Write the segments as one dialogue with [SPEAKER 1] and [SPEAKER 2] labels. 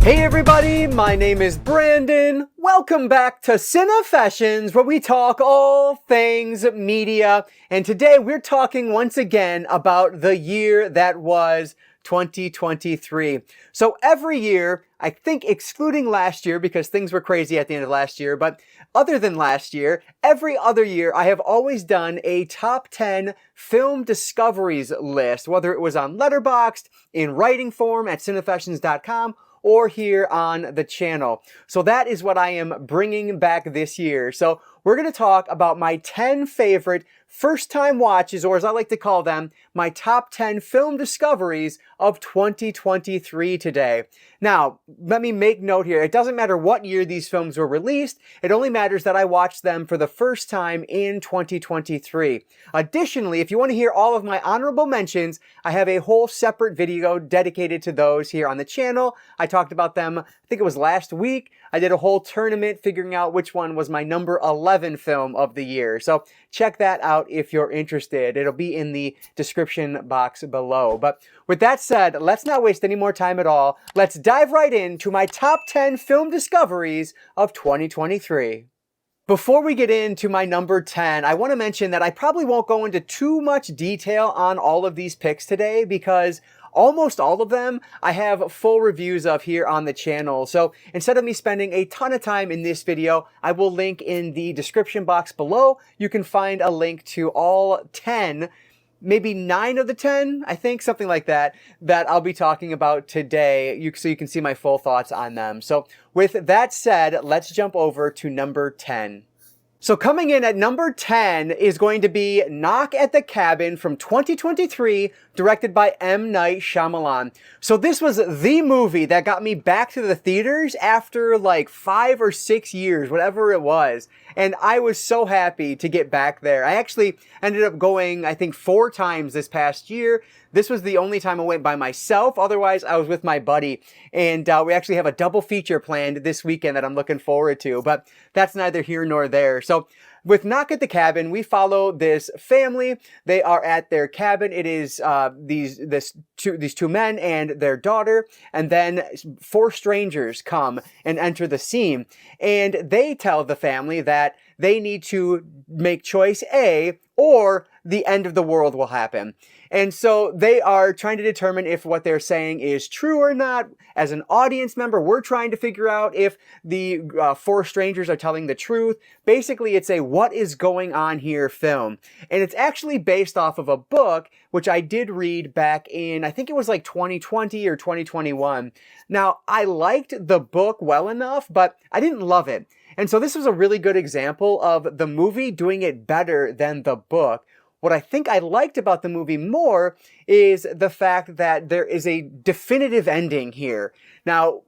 [SPEAKER 1] Hey everybody, my name is Brandon. Welcome back to Cinefessions, where we talk all things media. And today we're talking once again about the year that was 2023. So every year, I think excluding last year because things were crazy at the end of last year, but other than last year, every other year I have always done a top 10 film discoveries list, whether it was on Letterboxd, in writing form at cinefessions.com, or here on the channel. So that is what I am bringing back this year. So we're going to talk about my 10 favorite first-time watches, or as I like to call them, my top 10 film discoveries of 2023 today. Now, let me make note here. It doesn't matter what year these films were released. It only matters that I watched them for the first time in 2023. Additionally, if you want to hear all of my honorable mentions, I have a whole separate video dedicated to those here on the channel. I talked about them, I think it was last week. I did a whole tournament figuring out which one was my number 11 film of the year. So check that out if you're interested. It'll be in the description box below. But with that said, let's not waste any more time at all. Let's dive right into my top 10 film discoveries of 2023. Before we get into my number 10, I want to mention that I probably won't go into too much detail on all of these picks today because almost all of them I have full reviews of here on the channel. So instead of me spending a ton of time in this video, I will link in the description box below. You can find a link to all 10, maybe 9 of the 10, I think, something like that, that I'll be talking about today, so you can see my full thoughts on them. So with that said, let's jump over to number 10. So coming in at number 10 is going to be Knock at the Cabin from 2023, directed by M. Night Shyamalan. So this was the movie that got me back to the theaters after like 5 or 6 years, whatever it was. And I was so happy to get back there. I actually ended up going, I think, 4 times this past year. This was the only time I went by myself. Otherwise, I was with my buddy. And we actually have a double feature planned this weekend that I'm looking forward to. But that's neither here nor there. So with Knock at the Cabin, we follow this family. They are at their cabin. It is these two men and their daughter. And then 4 strangers come and enter the scene. And they tell the family that they need to make choice A or the end of the world will happen. And so they are trying to determine if what they're saying is true or not. As an audience member, we're trying to figure out if the 4 strangers are telling the truth. Basically, it's a what is going on here film. And it's actually based off of a book, which I did read back in, I think it was like 2020 or 2021. Now, I liked the book well enough, but I didn't love it. And so this was a really good example of the movie doing it better than the book. What I think I liked about the movie more is the fact that there is a definitive ending here. Now,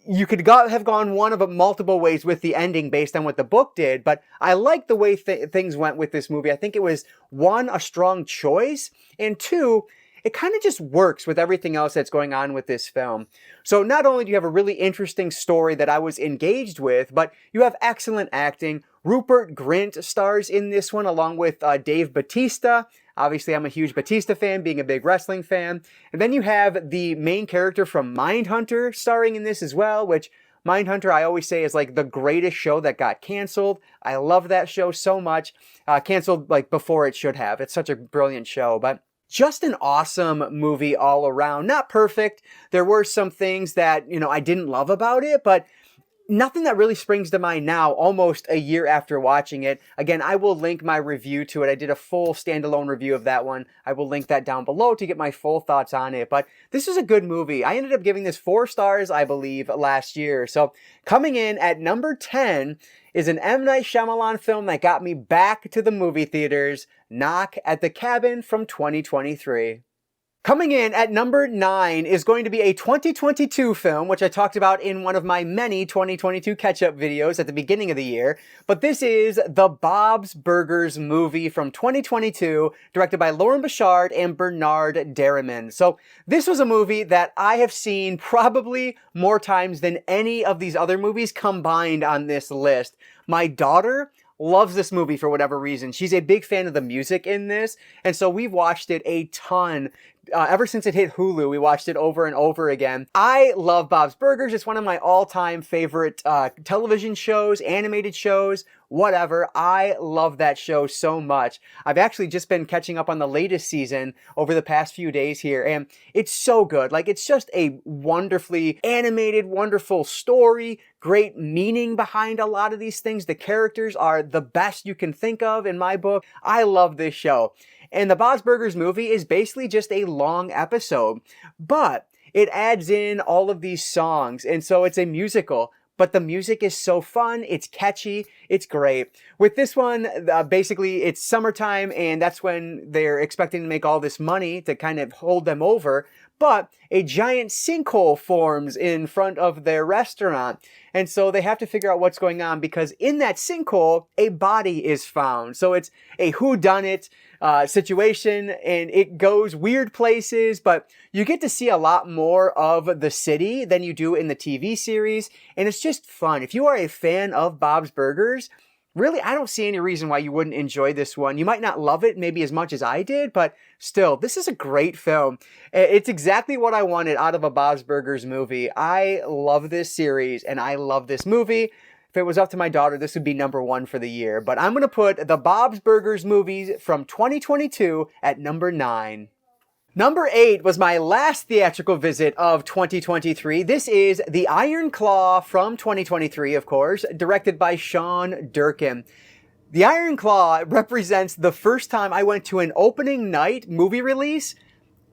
[SPEAKER 1] you could have gone one of multiple ways with the ending based on what the book did, but I like the way things went with this movie. I think it was, 1, a strong choice, and 2, it kind of just works with everything else that's going on with this film. So not only do you have a really interesting story that I was engaged with, but you have excellent acting. Rupert Grint stars in this one along with Dave Bautista. Obviously, I'm a huge Bautista fan, being a big wrestling fan. And then you have the main character from Mindhunter starring in this as well, which Mindhunter, I always say, is like the greatest show that got canceled. I love that show so much. Canceled like before it should have. It's such a brilliant show, but just an awesome movie all around. Not perfect. There were some things that, I didn't love about it, but nothing that really springs to mind now, almost a year after watching it. Again, I will link my review to it. I did a full standalone review of that one. I will link that down below to get my full thoughts on it. But this is a good movie. I ended up giving this 4 stars, I believe, last year. So coming in at number 10 is an M. Night Shyamalan film that got me back to the movie theaters, Knock at the Cabin from 2023. Coming in at number 9 is going to be a 2022 film, which I talked about in one of my many 2022 catch-up videos at the beginning of the year. But this is the Bob's Burgers movie from 2022, directed by Lauren Bouchard and Bernard Derriman. So this was a movie that I have seen probably more times than any of these other movies combined on this list. My daughter loves this movie for whatever reason. She's a big fan of the music in this, and so we've watched it a ton ever since it hit Hulu, we watched it over and over again. I love Bob's Burgers. It's one of my all-time favorite television shows, animated shows, whatever. I love that show so much. I've actually just been catching up on the latest season over the past few days here, and it's so good. Like, it's just a wonderfully animated, wonderful story, great meaning behind a lot of these things. The characters are the best you can think of in my book. I love this show. And the Bob's Burgers movie is basically just a long episode, but it adds in all of these songs, and so it's a musical. But the music is so fun, it's catchy, it's great. With this one, basically it's summertime, and that's when they're expecting to make all this money to kind of hold them over. But a giant sinkhole forms in front of their restaurant. And so they have to figure out what's going on, because in that sinkhole, a body is found. So it's a whodunit situation, and it goes weird places, but you get to see a lot more of the city than you do in the TV series. And it's just fun. If you are a fan of Bob's Burgers, really, I don't see any reason why you wouldn't enjoy this one. You might not love it maybe as much as I did, but still, this is a great film. It's exactly what I wanted out of a Bob's Burgers movie. I love this series, and I love this movie. If it was up to my daughter, this would be number 1 for the year. But I'm going to put the Bob's Burgers movies from 2022 at number 9. Number 8 was my last theatrical visit of 2023. This is The Iron Claw from 2023, of course, directed by Sean Durkin. The Iron Claw represents the first time I went to an opening night movie release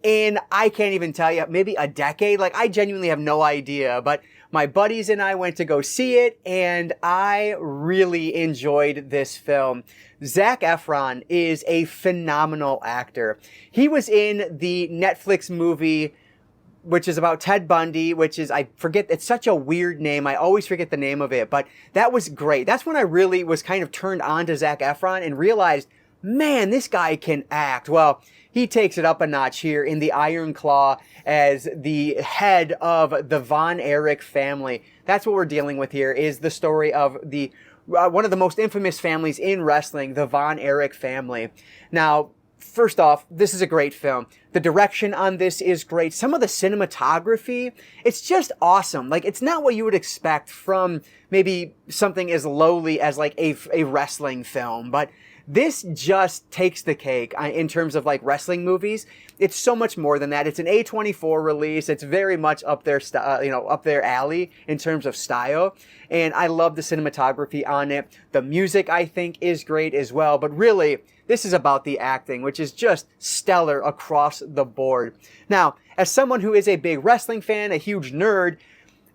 [SPEAKER 1] in, I can't even tell you, maybe a decade. Like, I genuinely have no idea, but my buddies and I went to go see it, and I really enjoyed this film. Zac Efron is a phenomenal actor. He was in the Netflix movie, which is about Ted Bundy, which is, I forget, it's such a weird name. I always forget the name of it, but that was great. That's when I really was kind of turned on to Zac Efron and realized, man, this guy can act. Well, he takes it up a notch here in The Iron Claw as the head of the Von Erich family. That's what we're dealing with here, is the story of the one of the most infamous families in wrestling, the Von Erich family. Now, first off, this is a great film. The direction on this is great. Some of the cinematography, it's just awesome. Like, it's not what you would expect from maybe something as lowly as like a wrestling film, but this just takes the cake in terms of like wrestling movies. It's so much more than that. It's an A24 release. It's very much up their up their alley in terms of style. And I love the cinematography on it. The music, I think, is great as well. But really, this is about the acting, which is just stellar across the board. Now, as someone who is a big wrestling fan, a huge nerd,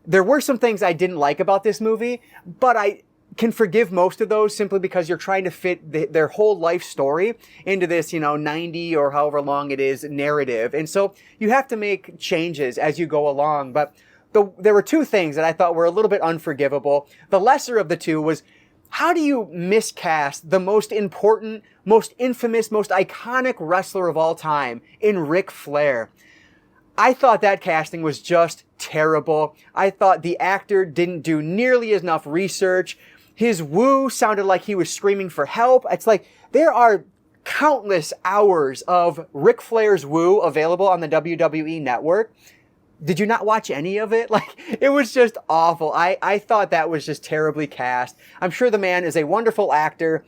[SPEAKER 1] there were some things I didn't like about this movie, but I can forgive most of those simply because you're trying to fit their whole life story into this, 90 or however long it is narrative. And so you have to make changes as you go along. But there were 2 things that I thought were a little bit unforgivable. The lesser of the 2 was, how do you miscast the most important, most infamous, most iconic wrestler of all time in Ric Flair? I thought that casting was just terrible. I thought the actor didn't do nearly enough research. His woo sounded like he was screaming for help. It's like, there are countless hours of Ric Flair's woo available on the WWE network. Did you not watch any of it? Like, it was just awful. I thought that was just terribly cast. I'm sure the man is a wonderful actor.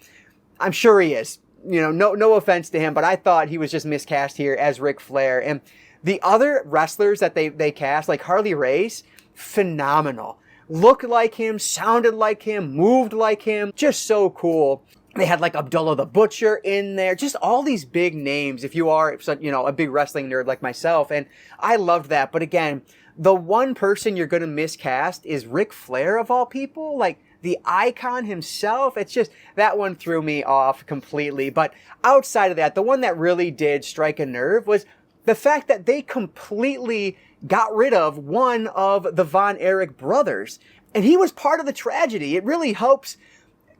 [SPEAKER 1] I'm sure he is. No offense to him, but I thought he was just miscast here as Ric Flair. And the other wrestlers that they cast, like Harley Race, phenomenal. Looked like him, sounded like him, moved like him. Just so cool. They had like Abdullah the Butcher in there. Just all these big names if you are, a big wrestling nerd like myself. And I loved that. But again, the one person you're going to miscast is Ric Flair of all people. Like, the icon himself. It's just, that one threw me off completely. But outside of that, the one that really did strike a nerve was the fact that they completely got rid of one of the Von Erich brothers. And he was part of the tragedy. It really helps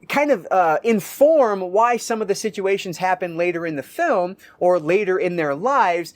[SPEAKER 1] kind of inform why some of the situations happen later in the film or later in their lives.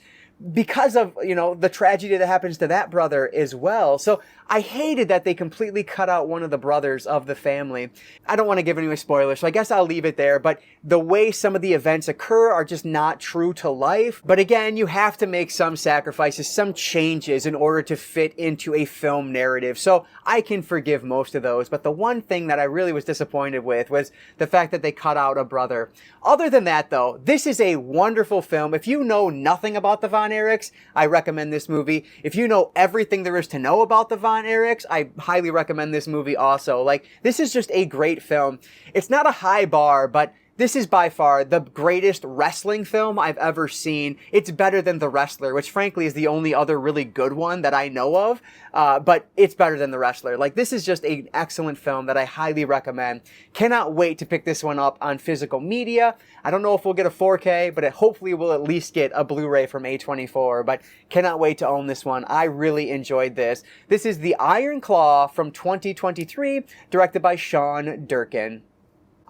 [SPEAKER 1] because of, the tragedy that happens to that brother as well. So I hated that they completely cut out one of the brothers of the family. I don't want to give any spoilers, so I guess I'll leave it there. But the way some of the events occur are just not true to life. But again, you have to make some sacrifices, some changes in order to fit into a film narrative. So I can forgive most of those. But the one thing that I really was disappointed with was the fact that they cut out a brother. Other than that, though, this is a wonderful film. If you know nothing about the Von Erichs, I recommend this movie. If you know everything there is to know about the Von Erichs, I highly recommend this movie also. Like, this is just a great film. It's not a high bar, but this is by far the greatest wrestling film I've ever seen. It's better than The Wrestler, which frankly is the only other really good one that I know of. But it's better than The Wrestler. Like, this is just an excellent film that I highly recommend. Cannot wait to pick this one up on physical media. I don't know if we'll get a 4K, but hopefully we'll at least get a Blu-ray from A24. But cannot wait to own this one. I really enjoyed this. This is The Iron Claw from 2023, directed by Sean Durkin.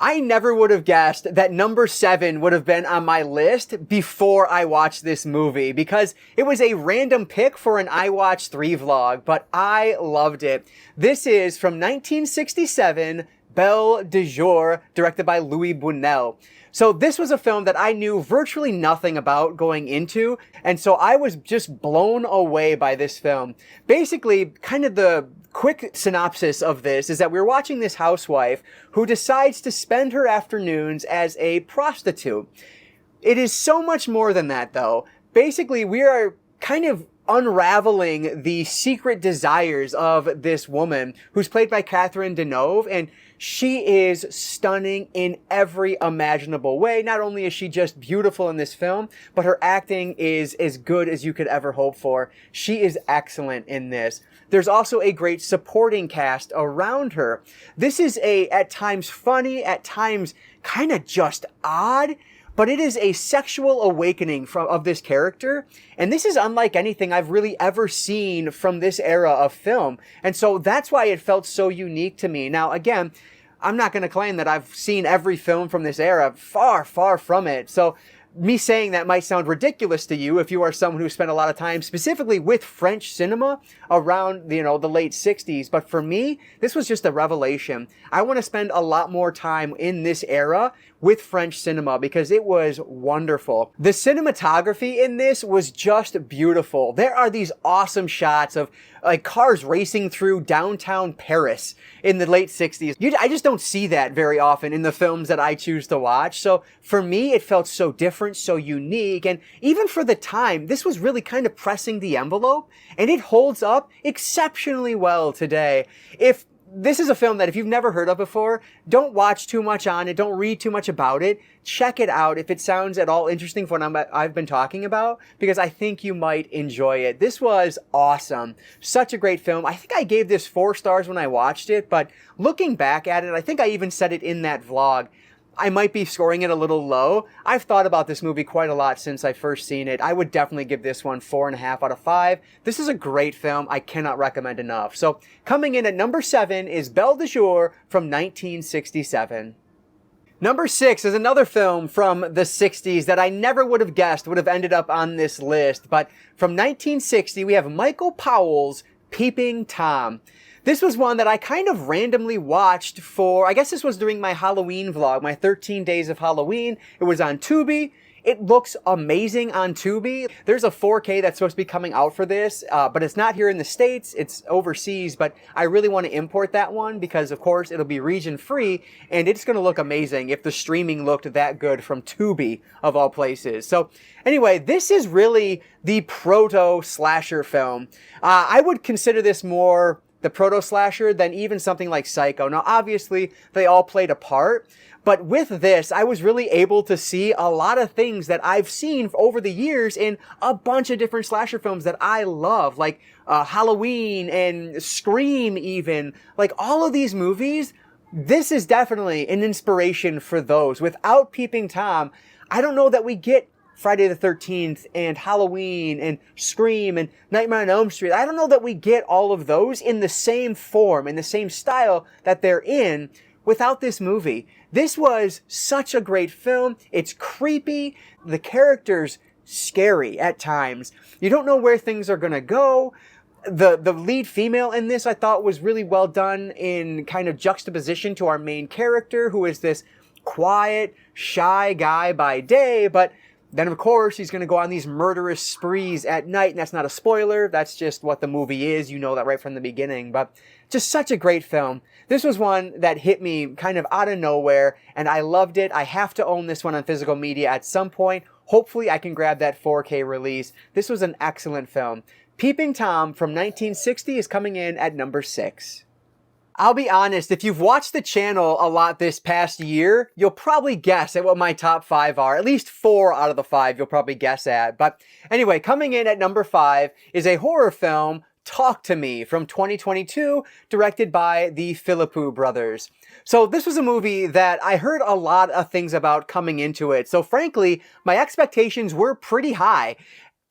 [SPEAKER 1] I never would have guessed that number 7 would have been on my list before I watched this movie, because it was a random pick for an I Watch 3 vlog, but I loved it. This is from 1967, Belle de Jour, directed by Louis Buñuel. So this was a film that I knew virtually nothing about going into, and so I was just blown away by this film. Basically, kind of the quick synopsis of this is that we're watching this housewife who decides to spend her afternoons as a prostitute. It is so much more than that, though. Basically, we are kind of unraveling the secret desires of this woman who's played by Catherine Deneuve, and she is stunning in every imaginable way. Not only is she just beautiful in this film, but her acting is as good as you could ever hope for. She is excellent in this. There's also a great supporting cast around her. This is at times funny, at times kind of just odd, but it is a sexual awakening of this character. And this is unlike anything I've really ever seen from this era of film. And so that's why it felt so unique to me. Now, again, I'm not going to claim that I've seen every film from this era. Far, far from it. So me saying that might sound ridiculous to you if you are someone who spent a lot of time specifically with French cinema around, the late 60s. But for me, this was just a revelation. I want to spend a lot more time in this era with French cinema because it was wonderful. The cinematography in this was just beautiful. There are these awesome shots of like cars racing through downtown Paris in the late 60s. I just don't see that very often in the films that I choose to watch. So for me, it felt so different, so unique. And even for the time, this was really kind of pressing the envelope, and it holds up exceptionally well today. If this is a film that if you've never heard of before, don't watch too much on it. Don't read too much about it. Check it out if it sounds at all interesting for what I've been talking about, because I think you might enjoy it. This was awesome. Such a great film. I think I gave this 4 stars when I watched it, but looking back at it, I think I even said it in that vlog. I might be scoring it a little low. I've thought about this movie quite a lot since I first seen it. I would definitely give this one 4.5 out of 5. This is a great film. I cannot recommend enough. So coming in at number 7 is Belle de Jour from 1967. Number 6 is another film from the 60s that I never would have guessed would have ended up on this list. But from 1960, we have Michael Powell's Peeping Tom. This was one that I kind of randomly watched for, I guess this was during my Halloween vlog, my 13 days of Halloween. It was on Tubi. It looks amazing on Tubi. There's a 4K that's supposed to be coming out for this, but it's not here in the States. It's overseas, but I really want to import that one because, of course, it'll be region free, and it's going to look amazing if the streaming looked that good from Tubi, of all places. So anyway, this is really the proto-slasher film. I would consider this more the proto-slasher than even something like Psycho. Now, obviously, they all played a part, but with this, I was really able to see a lot of things that I've seen over the years in a bunch of different slasher films that I love, like Halloween and Scream even. Like, all of these movies, this is definitely an inspiration for those. Without Peeping Tom, I don't know that we get Friday the 13th and Halloween and Scream and Nightmare on Elm Street. I don't know that we get all of those in the same form, in the same style that they're in without this movie. This was such a great film. It's creepy. The characters scary at times. You don't know where things are gonna go. The lead female in this I thought was really well done in kind of juxtaposition to our main character, who is this quiet, shy guy by day, but then of course he's going to go on these murderous sprees at night, and that's not a spoiler, that's just what the movie is, you know that right from the beginning. But just such a great film. This was one that hit me kind of out of nowhere, and I loved it. I have to own this one on physical media at some point. Hopefully I can grab that 4K release. This was an excellent film. Peeping Tom from 1960 is coming in at number 6. I'll be honest, if you've watched the channel a lot this past year, you'll probably guess at what my top 5 are. At least 4 out of the 5 you'll probably guess at. But anyway, coming in at number 5 is a horror film, Talk to Me, from 2022, directed by the Philippou brothers. So this was a movie that I heard a lot of things about coming into it. So frankly, my expectations were pretty high.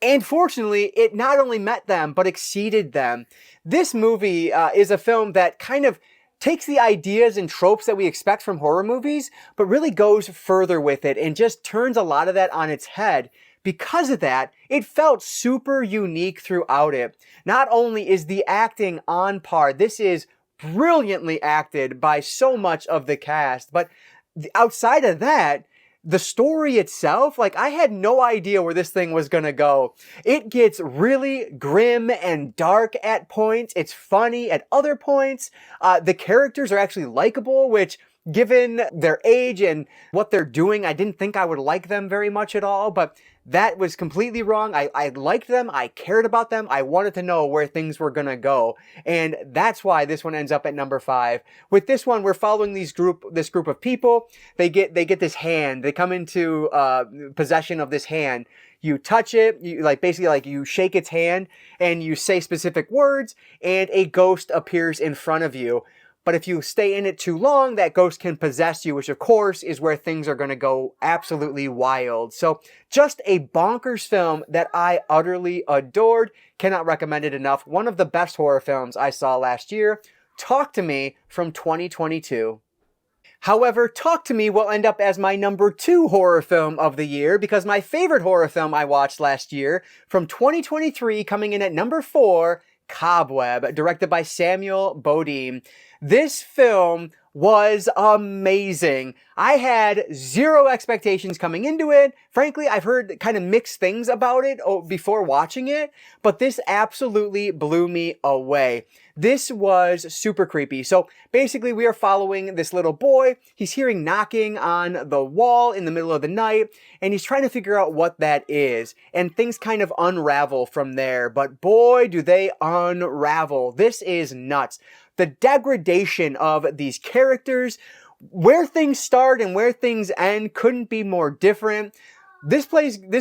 [SPEAKER 1] And fortunately, it not only met them, but exceeded them. This movie is a film that kind of takes the ideas and tropes that we expect from horror movies, but really goes further with it and just turns a lot of that on its head. Because of that, it felt super unique throughout it. Not only is the acting on par, this is brilliantly acted by so much of the cast, but outside of that, the story itself, like, I had no idea where this thing was gonna go. It gets really grim and dark at points. It's funny at other points. The characters are actually likable, which, given their age and what they're doing, I didn't think I would like them very much at all, but that was completely wrong. I liked them. I cared about them. I wanted to know where things were gonna go. And that's why this one ends up at number 5. With this one, we're following this group of people. They get this hand. They come into possession of this hand. You touch it, you shake its hand, and you say specific words, and a ghost appears in front of you. But if you stay in it too long, that ghost can possess you, which of course is where things are going to go absolutely wild. So just a bonkers film that I utterly adored. Cannot recommend it enough. One of the best horror films I saw last year. Talk to Me from 2022. However, Talk to Me will end up as my number 2 horror film of the year, because my favorite horror film I watched last year from 2023, coming in at number 4, Cobweb, directed by Samuel Bodine. This film was amazing. I had zero expectations coming into it. Frankly, I've heard kind of mixed things about it before watching it, but this absolutely blew me away. This was super creepy. So basically, we are following this little boy. He's hearing knocking on the wall in the middle of the night, and he's trying to figure out what that is. And things kind of unravel from there, but boy, do they unravel. This is nuts. The degradation of these characters, where things start and where things end, couldn't be more different. This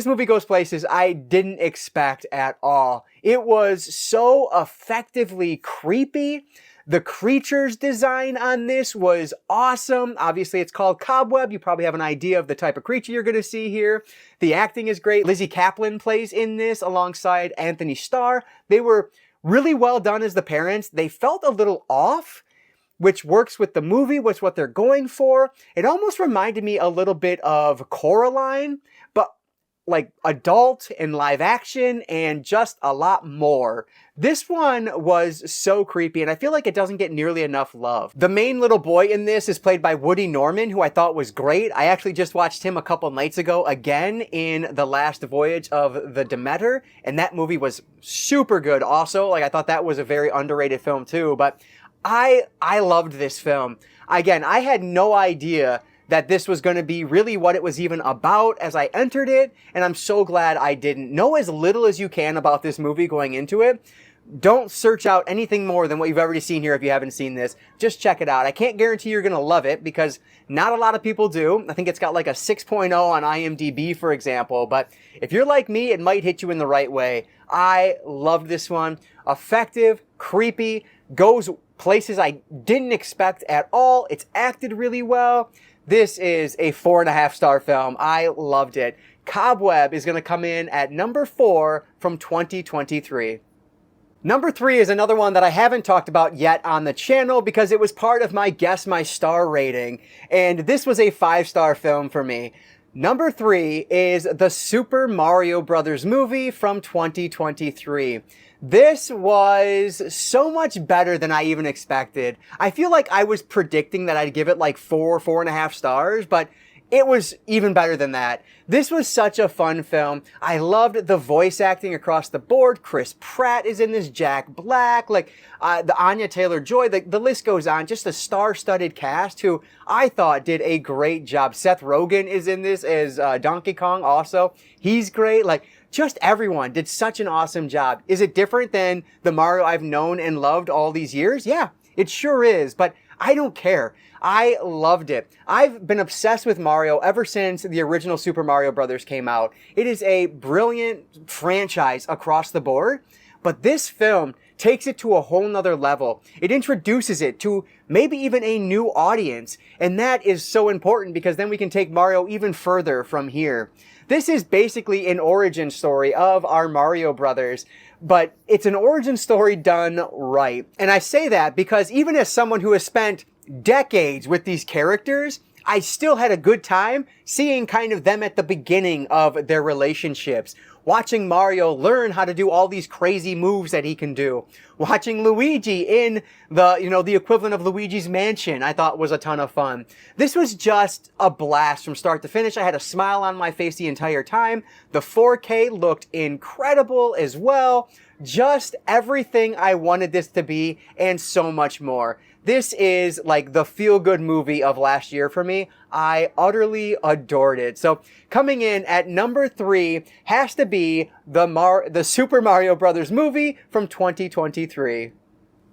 [SPEAKER 1] movie goes places I didn't expect at all. It was so effectively creepy. The creature's design on this was awesome. Obviously, it's called Cobweb. You probably have an idea of the type of creature you're going to see here. The acting is great. Lizzie Kaplan plays in this alongside Anthony Starr. They were really well done as the parents. They felt a little off, which works with the movie, which what they're going for. It almost reminded me a little bit of Coraline, but like adult and live action and just a lot more. This one was so creepy, and I feel like it doesn't get nearly enough love. The main little boy in this is played by Woody Norman, who I thought was great. I actually just watched him a couple nights ago again in The Last Voyage of the Demeter, and that movie was super good also. Like, I thought that was a very underrated film too, but I loved this film. Again, I had no idea that this was going to be really what it was even about as I entered it, and I'm so glad I didn't. Know as little as you can about this movie going into it. Don't search out anything more than what you've already seen here if you haven't seen this. Just check it out. I can't guarantee you're going to love it because not a lot of people do. I think it's got like a 6.0 on IMDb, for example, but if you're like me, it might hit you in the right way. I loved this one. Effective, creepy, goes places I didn't expect at all. It's acted really well. This is a 4.5-star film. I loved it. Cobweb is going to come in at number 4 from 2023. Number 3 is another one that I haven't talked about yet on the channel because it was part of my Guess My Star rating. And this was a 5-star film for me. Number 3 is the Super Mario Brothers movie from 2023. This was so much better than I even expected. I feel like I was predicting that I'd give it like 4.5 stars, but it was even better than that. This was such a fun film. I loved the voice acting across the board. Chris Pratt is in this, Jack Black, the Anya Taylor-Joy, the list goes on. Just a star-studded cast who I thought did a great job. Seth Rogen is in this as Donkey Kong also. He's great. Just everyone did such an awesome job. Is it different than the Mario I've known and loved all these years? Yeah, it sure is, but I don't care. I loved it. I've been obsessed with Mario ever since the original Super Mario Brothers came out. It is a brilliant franchise across the board, but this film takes it to a whole nother level. It introduces it to maybe even a new audience, and that is so important because then we can take Mario even further from here. This is basically an origin story of our Mario Brothers, but it's an origin story done right. And I say that because even as someone who has spent decades with these characters, I still had a good time seeing kind of them at the beginning of their relationships. Watching Mario learn how to do all these crazy moves that he can do. Watching Luigi in the equivalent of Luigi's Mansion, I thought was a ton of fun. This was just a blast from start to finish. I had a smile on my face the entire time. The 4K looked incredible as well. Just everything I wanted this to be and so much more. This is like the feel-good movie of last year for me. I utterly adored it. So coming in at number 3 has to be the Super Mario Brothers movie from 2023.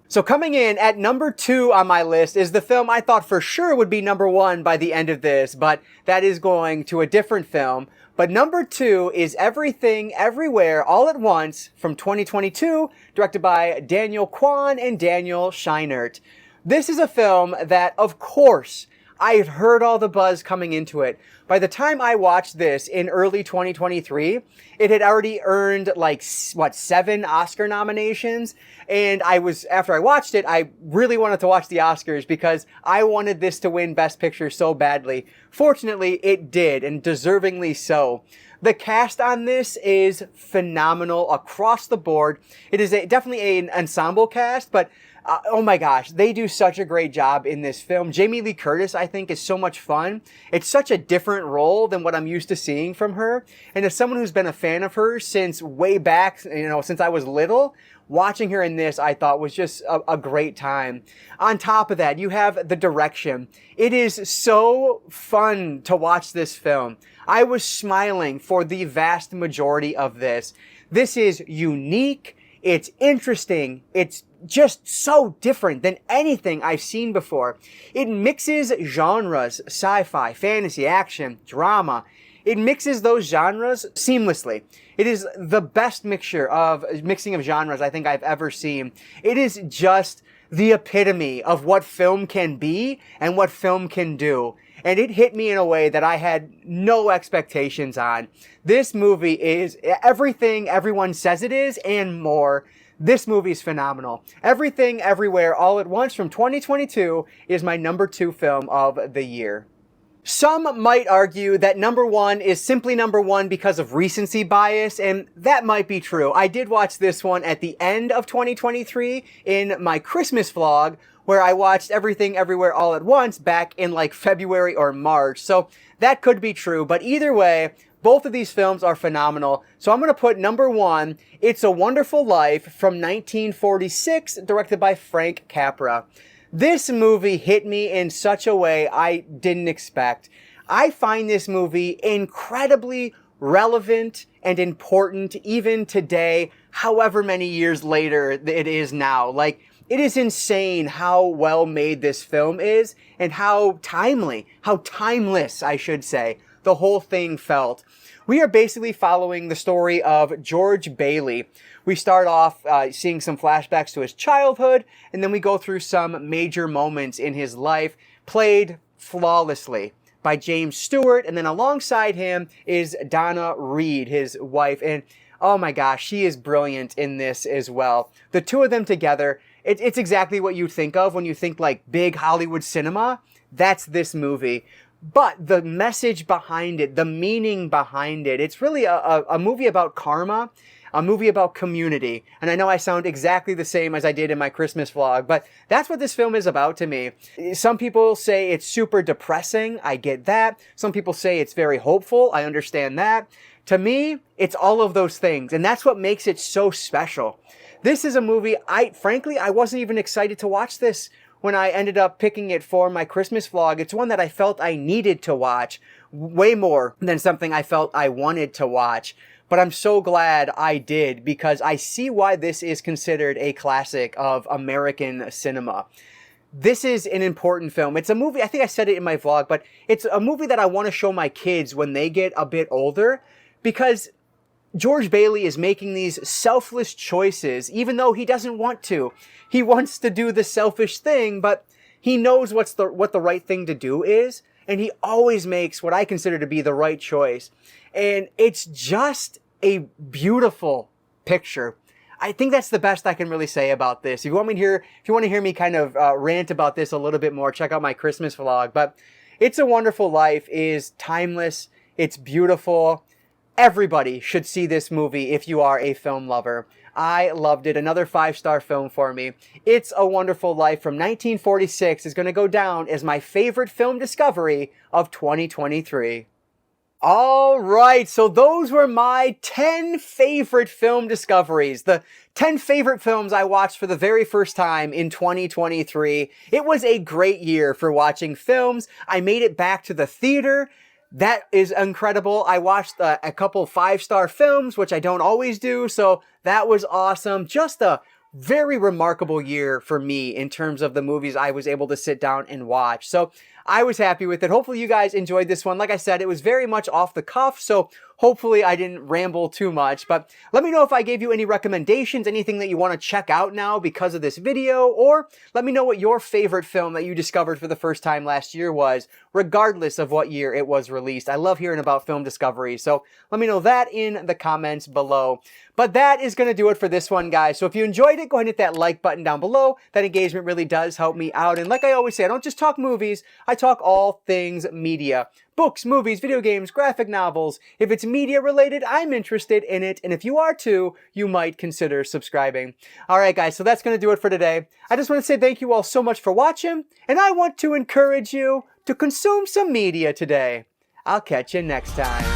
[SPEAKER 1] So coming in at number 2 on my list is the film I thought for sure would be number 1 by the end of this, but that is going to a different film. But number 2 is Everything, Everywhere, All at Once from 2022, directed by Daniel Kwan and Daniel Scheinert. This is a film that, of course, I had heard all the buzz coming into it. By the time I watched this in early 2023, it had already earned 7 Oscar nominations. And after I watched it, I really wanted to watch the Oscars because I wanted this to win Best Picture so badly. Fortunately, it did, and deservingly so. The cast on this is phenomenal across the board. It is definitely an ensemble cast, but oh my gosh, they do such a great job in this film. Jamie Lee Curtis, I think, is so much fun. It's such a different role than what I'm used to seeing from her. And as someone who's been a fan of hers since way back, since I was little, watching her in this, I thought was just a great time. On top of that, you have the direction. It is so fun to watch this film. I was smiling for the vast majority of this. This is unique. It's interesting. It's just so different than anything I've seen before. It mixes genres, sci-fi, fantasy, action, drama. It mixes those genres seamlessly. It is the best mixing of genres I think I've ever seen. It is just the epitome of what film can be and what film can do. And it hit me in a way that I had no expectations on. This movie is everything everyone says it is and more. This movie is phenomenal. Everything, Everywhere, All at Once from 2022 is my number 2 film of the year. Some might argue that number 1 is simply number 1 because of recency bias, and that might be true. I did watch this one at the end of 2023 in my Christmas vlog, where I watched Everything, Everywhere, All at Once back in February or March. So that could be true, but either way, both of these films are phenomenal. So I'm going to put number 1, It's a Wonderful Life from 1946, directed by Frank Capra. This movie hit me in such a way I didn't expect. I find this movie incredibly relevant and important even today, however many years later it is now. It is insane how well made this film is and how timeless, I should say, the whole thing felt. We are basically following the story of George Bailey. We start off seeing some flashbacks to his childhood, and then we go through some major moments in his life, played flawlessly by James Stewart, and then alongside him is Donna Reed, his wife, and oh my gosh, she is brilliant in this as well. The two of them together, it's exactly what you think of when you think big Hollywood cinema. That's this movie. but the message behind it, the meaning behind it, it's really a movie about karma, a movie about community. And I know I sound exactly the same as I did in my Christmas vlog, but that's what this film is about to me. Some people say it's super depressing. I get that. Some people say it's very hopeful. I understand that. To me, it's all of those things, and that's what makes it so special. This is a movie, frankly, I wasn't even excited to watch this when I ended up picking it for my Christmas vlog. It's one that I felt I needed to watch way more than something I felt I wanted to watch. But I'm so glad I did, because I see why this is considered a classic of American cinema. This is an important film. It's a movie, I think I said it in my vlog, but it's a movie that I want to show my kids when they get a bit older, because George Bailey is making these selfless choices, even though he doesn't want to. He wants to do the selfish thing, but he knows what the right thing to do is, and he always makes what I consider to be the right choice. And it's just a beautiful picture. I think that's the best I can really say about this. If you want to hear me kind of rant about this a little bit more, check out my Christmas vlog. But It's a Wonderful Life is timeless. It's beautiful. Everybody should see this movie if you are a film lover. I loved it. Another 5-star film for me. It's a Wonderful Life from 1946 is going to go down as my favorite film discovery of 2023. All right, so those were my 10 favorite film discoveries. The 10 favorite films I watched for the very first time in 2023. It was a great year for watching films. I made it back to the theater. That is incredible. I watched a couple 5-star films, which I don't always do, so that was awesome. Just a very remarkable year for me in terms of the movies I was able to sit down and watch. So I was happy with it. Hopefully you guys enjoyed this one. Like I said, it was very much off the cuff, so hopefully I didn't ramble too much. But let me know if I gave you any recommendations, anything that you want to check out now because of this video, or let me know what your favorite film that you discovered for the first time last year was, regardless of what year it was released. I love hearing about film discoveries, so let me know that in the comments below. But that is going to do it for this one, guys. So if you enjoyed it, go ahead and hit that like button down below. That engagement really does help me out. And like I always say, I don't just talk movies, I talk all things media. Books, movies, video games, graphic novels. If it's media related, I'm interested in it. And if you are too, you might consider subscribing. All right, guys, so that's going to do it for today. I just want to say thank you all so much for watching. And I want to encourage you to consume some media today. I'll catch you next time.